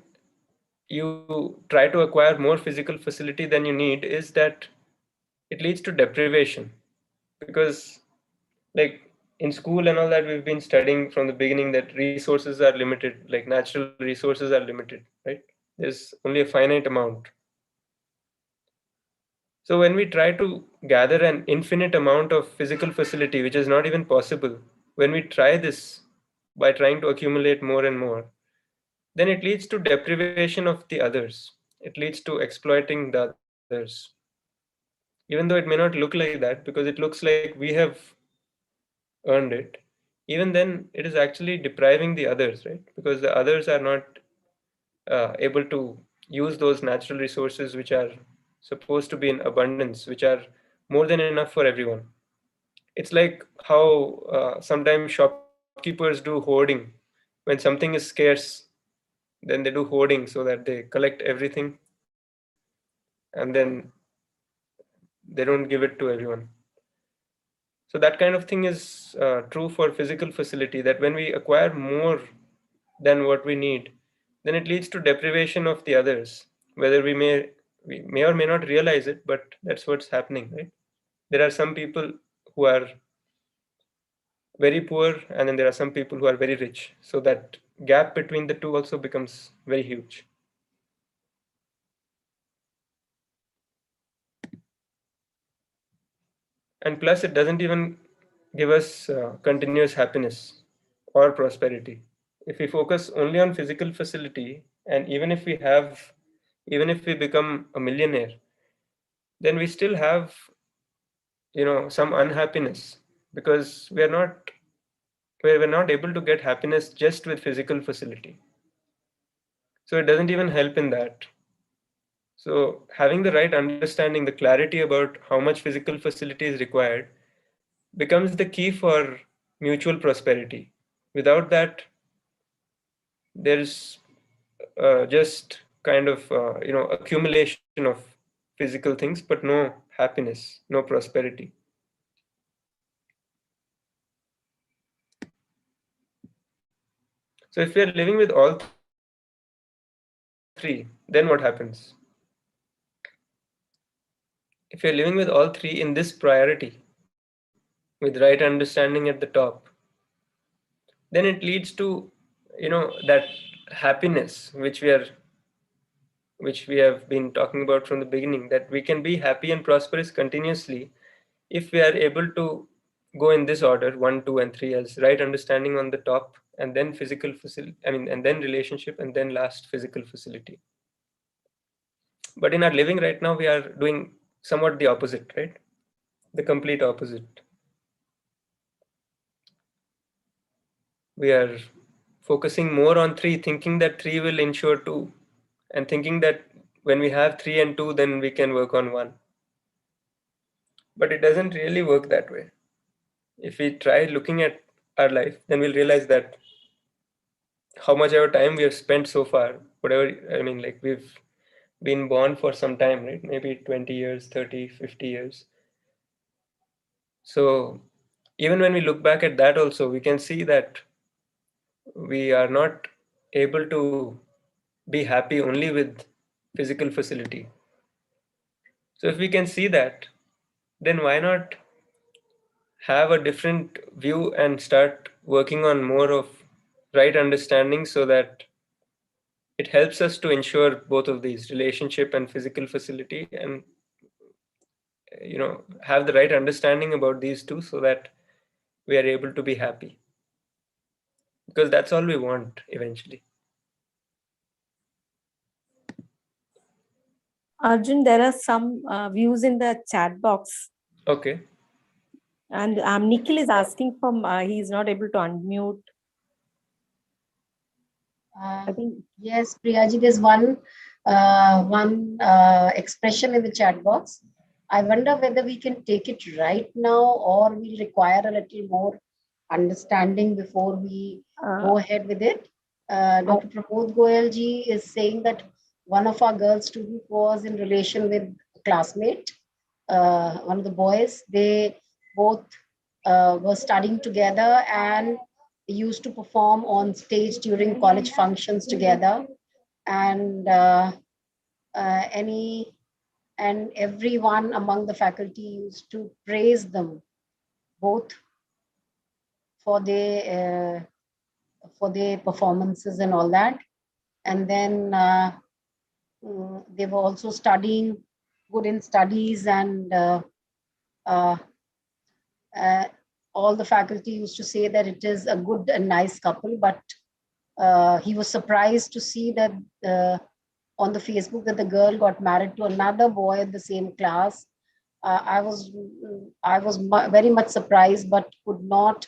you try to acquire more physical facility than you need is that it leads to deprivation, because like in school and all that, we've been studying from the beginning that resources are limited, like natural resources are limited, right? There's only a finite amount. So when we try to gather an infinite amount of physical facility, which is not even possible, when we try this by trying to accumulate more and more, then it leads to deprivation of the others. It leads to exploiting the others. Even though it may not look like that, because it looks like we have earned it, even then it is actually depriving the others, right? Because the others are not able to use those natural resources which are supposed to be in abundance, which are more than enough for everyone. It's like how sometimes shopkeepers do hoarding. When something is scarce, then they do hoarding so that they collect everything and then they don't give it to everyone. So that kind of thing is true for physical facility, that when we acquire more than what we need, then it leads to deprivation of the others, whether we may or may not realize it, but that's what's happening, right? There are some people who are very poor, and then there are some people who are very rich. So that gap between the two also becomes very huge. And plus, it doesn't even give us continuous happiness or prosperity. If we focus only on physical facility, and even if we become a millionaire, then we still have, some unhappiness, because we're not able to get happiness just with physical facility. So it doesn't even help in that. So having the right understanding, the clarity about how much physical facility is required, becomes the key for mutual prosperity. Without that, there's just kind of accumulation of physical things, but no happiness, no prosperity. So if we are living with all three, then what happens? If you're living with all three in this priority, with right understanding at the top, then it leads to, that happiness which we have been talking about from the beginning, that we can be happy and prosperous continuously if we are able to go in this order, 1, 2, and 3, as right understanding on the top, and then physical facility, and then relationship, and then last physical facility. But in our living right now, we are doing somewhat the opposite, right? The complete opposite. We are focusing more on 3, thinking that 3 will ensure 2, and thinking that when we have 3 and 2, then we can work on 1. But it doesn't really work that way. If we try looking at our life, then we'll realize that how much our time we have spent so far, whatever, like we've been born for some time, right? Maybe 20 years, 30, 50 years. So even when we look back at that also, we can see that we are not able to be happy only with physical facility. So if we can see that, then why not have a different view and start working on more of right understanding, so that it helps us to ensure both of these, relationship and physical facility, and have the right understanding about these two, so that we are able to be happy, because that's all we want eventually. Arjun, there are some views in the chat box. Okay. And Nikhil is asking he is not able to unmute. I think, yes, Priyaji, there's one expression in the chat box. I wonder whether we can take it right now or we'll require a little more understanding before we go ahead with it. Dr. Pramod Goyal ji is saying that one of our girl students was in relation with a classmate, one of the boys. They both were studying together and used to perform on stage during college functions together. And everyone among the faculty used to praise them both for their performances and all that. And then they were also studying good in studies, and uh, all the faculty used to say that it is a good and nice couple. But he was surprised to see that on the Facebook that the girl got married to another boy in the same class. I was very much surprised, but could not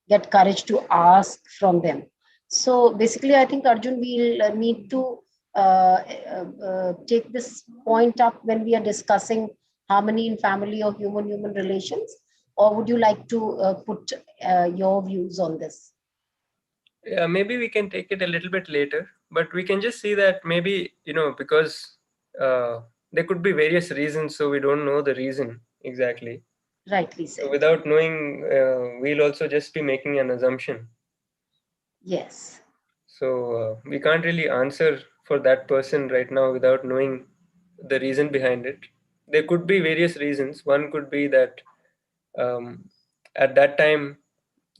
get courage to ask from them. So basically, I think Arjun, we'll need to take this point up when we are discussing harmony in family or human relations. Or would you like to put your views on this? Yeah, maybe we can take it a little bit later, but we can just see that maybe, because there could be various reasons, so we don't know the reason exactly. Rightly said. So without knowing, we'll also just be making an assumption. Yes. So we can't really answer for that person right now without knowing the reason behind it. There could be various reasons. One could be that at that time,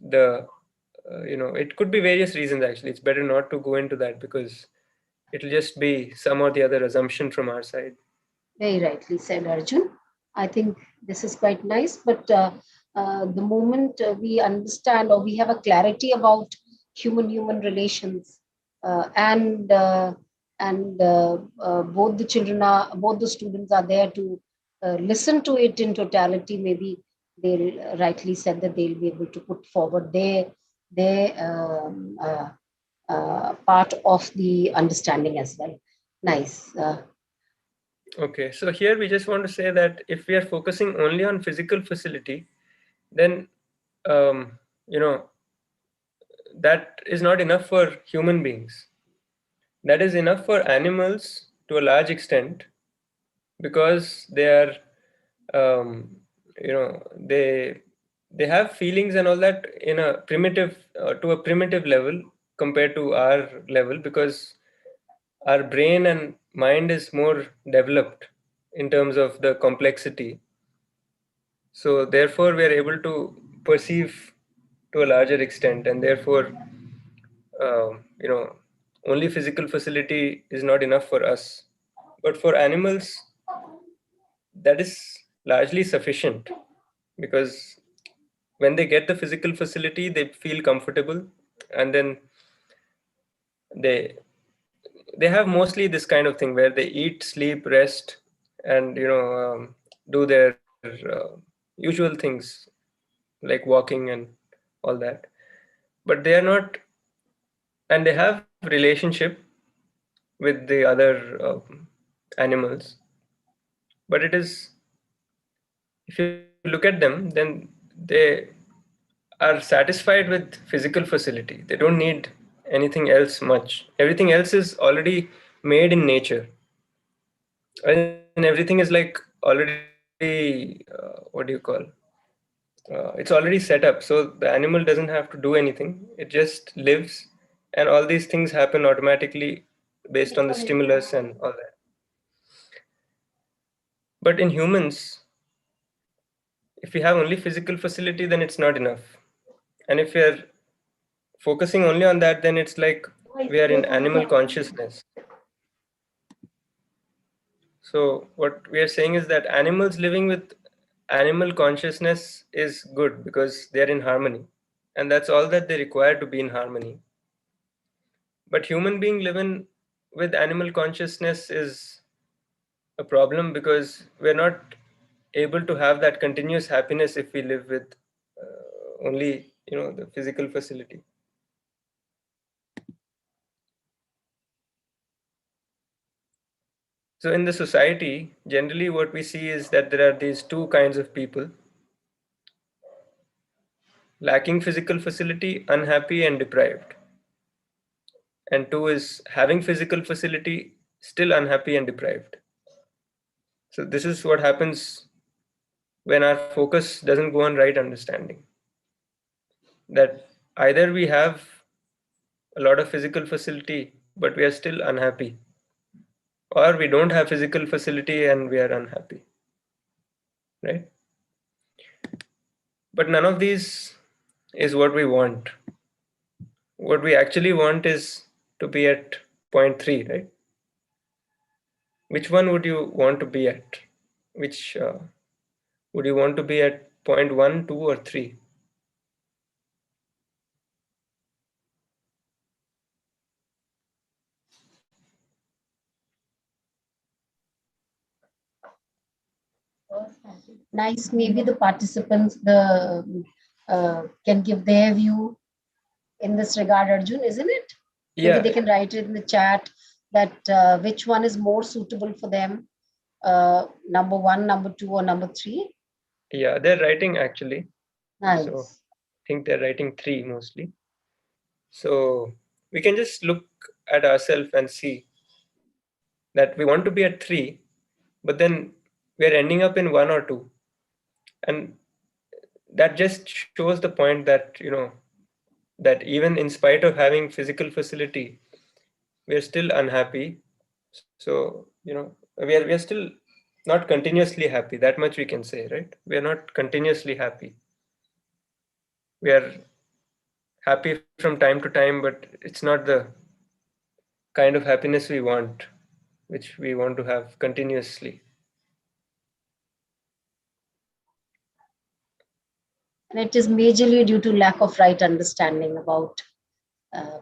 it could be various reasons actually. It's better not to go into that because it'll just be some or the other assumption from our side. Very rightly said, Arjun. I think this is quite nice, but the moment we understand or we have a clarity about human relations, and both the students are there to listen to it in totality. Maybe they'll rightly said that they'll be able to put forward their part of the understanding as well. Nice. Okay, so here we just want to say that if we are focusing only on physical facility, then um, you know that is not enough for human beings. That is enough for animals to a large extent because they are they have feelings and all that in a primitive to a primitive level compared to our level, because our brain and mind is more developed in terms of the complexity. So therefore we are able to perceive to a larger extent, and therefore only physical facility is not enough for us. But for animals, that is largely sufficient, because when they get the physical facility, they feel comfortable, and then they they have mostly this kind of thing where they eat, sleep, rest, and do their usual things like walking and all that. But they are not, and they have relationship with the other animals. But it is, if you look at them, then they are satisfied with physical facility. They don't need anything else much. Everything else is already made in nature. And everything is like already, what do you call? It's already set up. So the animal doesn't have to do anything. It just lives, and all these things happen automatically based on the stimulus and all that. But in humans, if we have only physical facility, then it's not enough. And if we are focusing only on that, then it's like we are in animal consciousness. So what we are saying is that animals living with animal consciousness is good because they are in harmony, and that's all that they require to be in harmony. But human being living with animal consciousness is a problem because we're not able to have that continuous happiness if we live with only the physical facility. So in the society, generally what we see is that there are these two kinds of people: lacking physical facility, unhappy and deprived. And two is having physical facility, still unhappy and deprived. So this is what happens when our focus doesn't go on right understanding. That either we have a lot of physical facility, but we are still unhappy, or we don't have physical facility and we are unhappy, right? But none of these is what we want. What we actually want is to be at point 3, right? Which one would you want to be at? Which would you want to be at point 1, 2, or 3? Nice. Maybe the participants can give their view in this regard, Arjun, isn't it? Maybe Yeah, they can write it in the chat that which one is more suitable for them, number 1, number 2, or number 3. yeah, they're writing actually. Nice. So I think they're writing 3 mostly. So we can just look at ourselves and see that we want to be at 3, but then we're ending up in 1 or 2. And that just shows the point that, that even in spite of having physical facility, we're still unhappy. So, we are still not continuously happy. That much we can say, right? We are not continuously happy. We are happy from time to time, but it's not the kind of happiness we want, which we want to have continuously. And it is majorly due to lack of right understanding about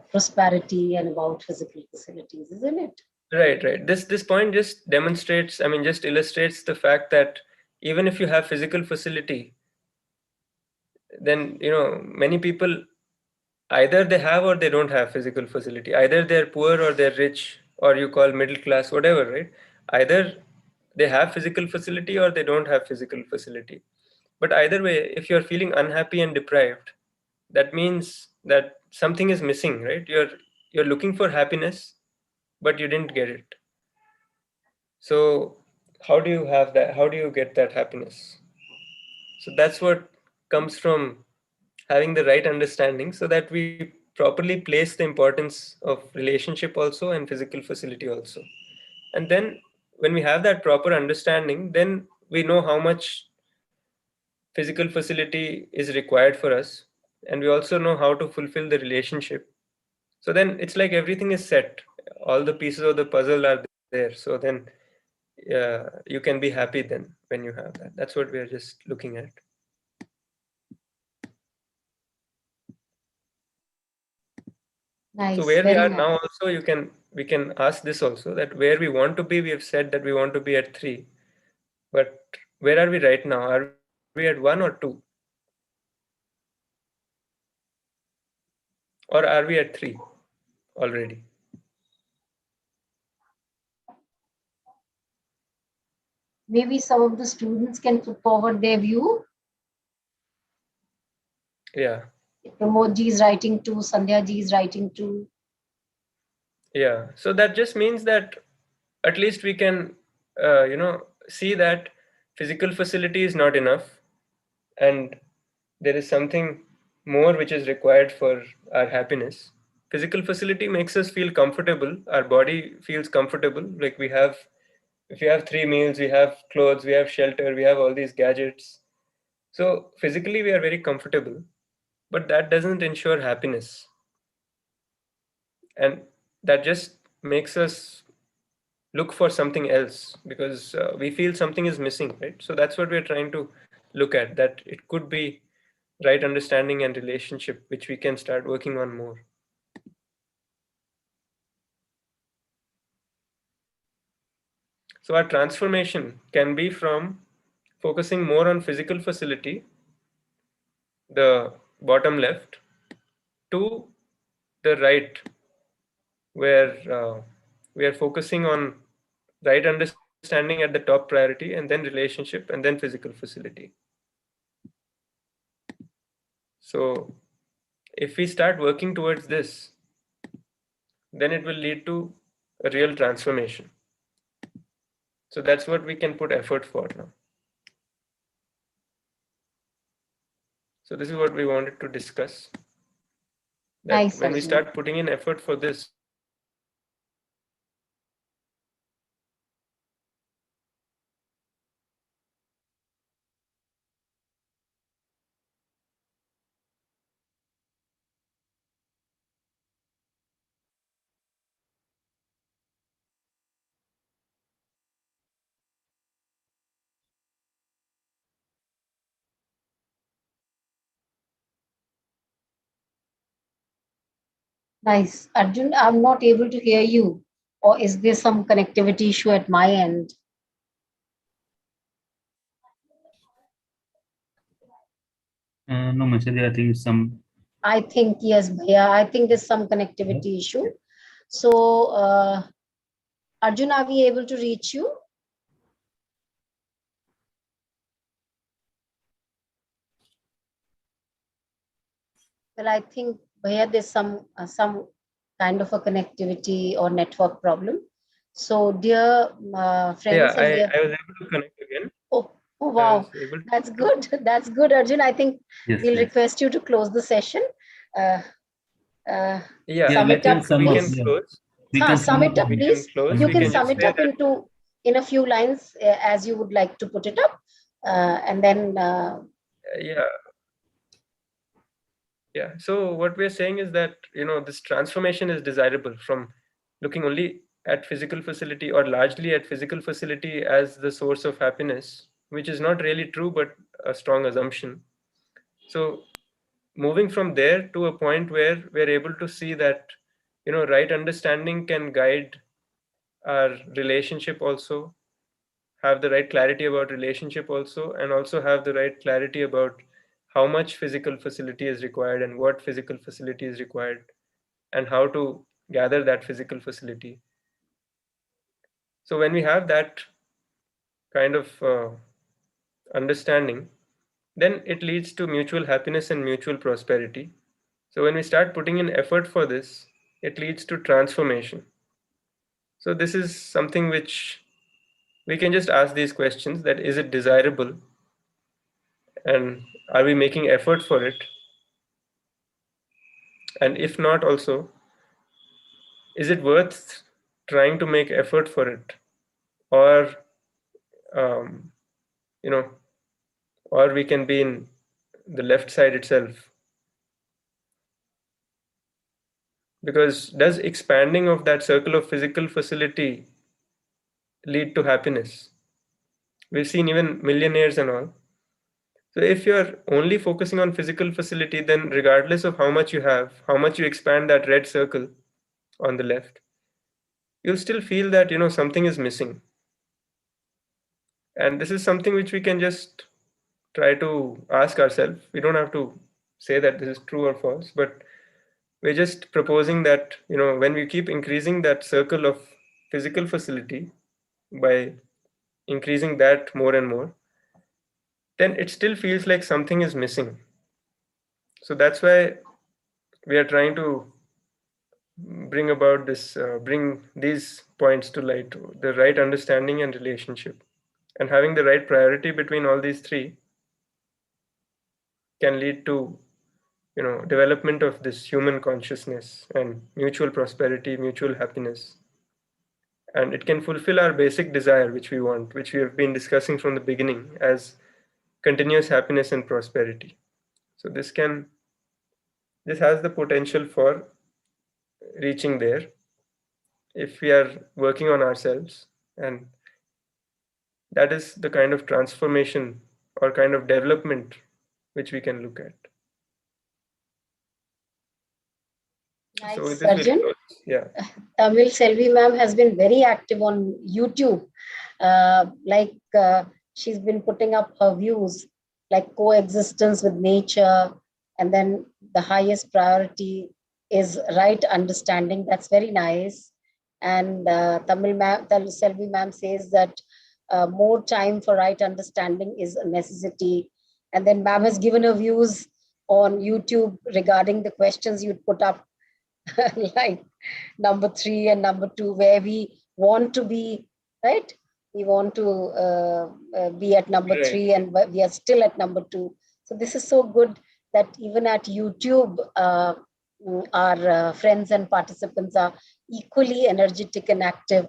prosperity and about physical facilities, isn't it? Right. This point just demonstrates, just illustrates the fact that even if you have physical facility, then many people, either they have or they don't have physical facility. Either they're poor or they're rich, or you call middle class, whatever, right? Either they have physical facility or they don't have physical facility. But either way, if you're feeling unhappy and deprived, that means that something is missing, right? You're looking for happiness, but you didn't get it. So how do you have that? How do you get that happiness? So that's what comes from having the right understanding, so that we properly place the importance of relationship also and physical facility also. And then when we have that proper understanding, then we know how much physical facility is required for us, and we also know how to fulfill the relationship. So then it's like everything is set, all the pieces of the puzzle are there. So then you can be happy then when you have that. That's what we are just looking at. Nice. So where we Very are nice. now also, we can ask this also, that where we want to be, we have said that we want to be at 3, but where are we right now? Are we at 1 or 2? Or are we at 3 already? Maybe some of the students can put forward their view. Yeah. Pramod ji is writing 2, Sandhya ji is writing 2. Yeah. So that just means that at least we can, see that physical facility is not enough, and there is something more which is required for our happiness. Physical facility makes us feel comfortable. Our body feels comfortable. Like if you have 3 meals, we have clothes, we have shelter, we have all these gadgets. So physically we are very comfortable, but that doesn't ensure happiness. And that just makes us look for something else, because we feel something is missing, right? So that's what we're trying to look at, that it could be right understanding and relationship, which we can start working on more. So our transformation can be from focusing more on physical facility, the bottom left, to the right, where we are focusing on right understanding at the top priority, and then relationship, and then physical facility. So if we start working towards this, then it will lead to a real transformation. So that's what we can put effort for now. So this is what we wanted to discuss. That Nice, when we Arjun. start putting in effort for this, Nice. Arjun, I'm not able to hear you. Or is there some connectivity issue at my end? No, Machadi, I think some. I think, yes, Bhaiya, I think there's some connectivity issue. So, Arjun, are we able to reach you? Well, I think, Bhaiya, there's some kind of a connectivity or network problem. So, dear friends, yeah, as we have, I was able to connect again. oh, I wow, was able to that's good. That's good, Arjun. I think Yes, we'll yes. request you to close the session. Uh, yeah, Yeah, sum we it can up, sum we up. can please. Yeah, close. we can Sum sum it up. up, We please. can close. You We can can sum just it say up that, in a few lines as you would like to put it up, and then yeah, yeah. So what we're saying is that, this transformation is desirable from looking only at physical facility or largely at physical facility as the source of happiness, which is not really true, but a strong assumption. So moving from there to a point where we're able to see that, right understanding can guide our relationship also, have the right clarity about relationship also, and also have the right clarity about how much physical facility is required and what physical facility is required and how to gather that physical facility. So when we have that kind of understanding, then it leads to mutual happiness and mutual prosperity. So when we start putting in effort for this, it leads to transformation. So this is something which we can just ask these questions: that is it desirable, and are we making effort for it? And if not, also, is it worth trying to make effort for it? Or um, you know or we can be in the left side itself. Because does expanding of that circle of physical facility lead to happiness? We've seen even millionaires and all. So if you're only focusing on physical facility, then regardless of how much you have, how much you expand that red circle on the left, you'll still feel that something is missing. And this is something which we can just try to ask ourselves. We don't have to say that this is true or false, but we're just proposing that when we keep increasing that circle of physical facility by increasing that more and more, then it still feels like something is missing. So that's why we are trying to bring these points to light: the right understanding and relationship, and having the right priority between all these three can lead to development of this human consciousness and mutual prosperity, mutual happiness. And it can fulfill our basic desire, which we want, which we have been discussing from the beginning, as continuous happiness and prosperity. So this has the potential for reaching there if we are working on ourselves. And that is the kind of transformation or kind of development which we can look at. So with nice, this, we'll Arjun. close. Yeah. Tamil Selvi ma'am has been very active on YouTube. She's been putting up her views, like coexistence with nature, and then the highest priority is right understanding. That's very nice. And Selvi ma'am says that more time for right understanding is a necessity. And then ma'am has given her views on YouTube regarding the questions you'd put up, like number 3 and number 2, where we want to be, right? We want to be at number 3 and we are still at number 2. So this is so good that even at YouTube, our friends and participants are equally energetic and active,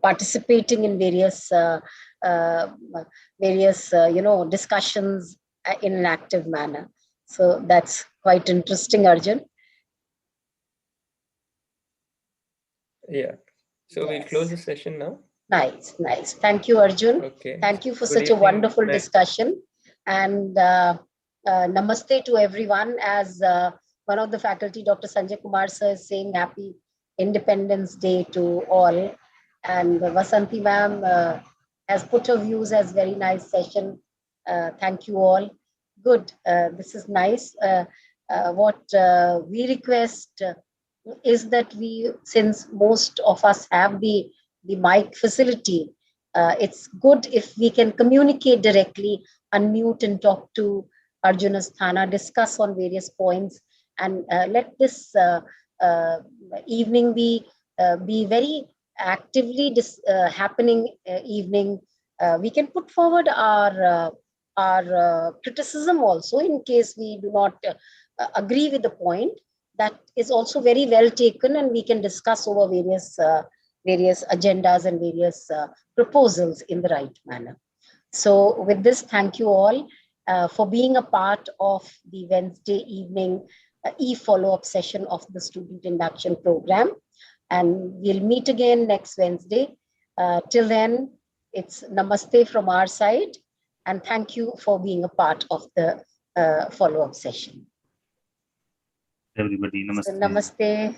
participating in various discussions in an active manner. So that's quite interesting, Arjun. Yeah. So we'll close the session now. Nice. Thank you, Arjun. Okay. Thank you for such a wonderful discussion. And namaste to everyone. As one of the faculty, Dr. Sanjay Kumar sir, is saying Happy Independence Day to all. And Vasanti ma'am has put her views as very nice session. Thank you all. Good. This is nice. What we request is that since most of us have the mic facility, it's good if we can communicate directly, unmute and talk to Arjuna Sthana, discuss on various points, and let this evening be very actively happening evening. We can put forward our criticism also in case we do not agree with the point. That is also very well taken, and we can discuss over various agendas and various proposals in the right manner. So with this, thank you all for being a part of the Wednesday evening e-follow-up session of the Student Induction Program. And we'll meet again next Wednesday. Till then, it's namaste from our side. And thank you for being a part of the follow-up session. Everybody, namaste. So, namaste.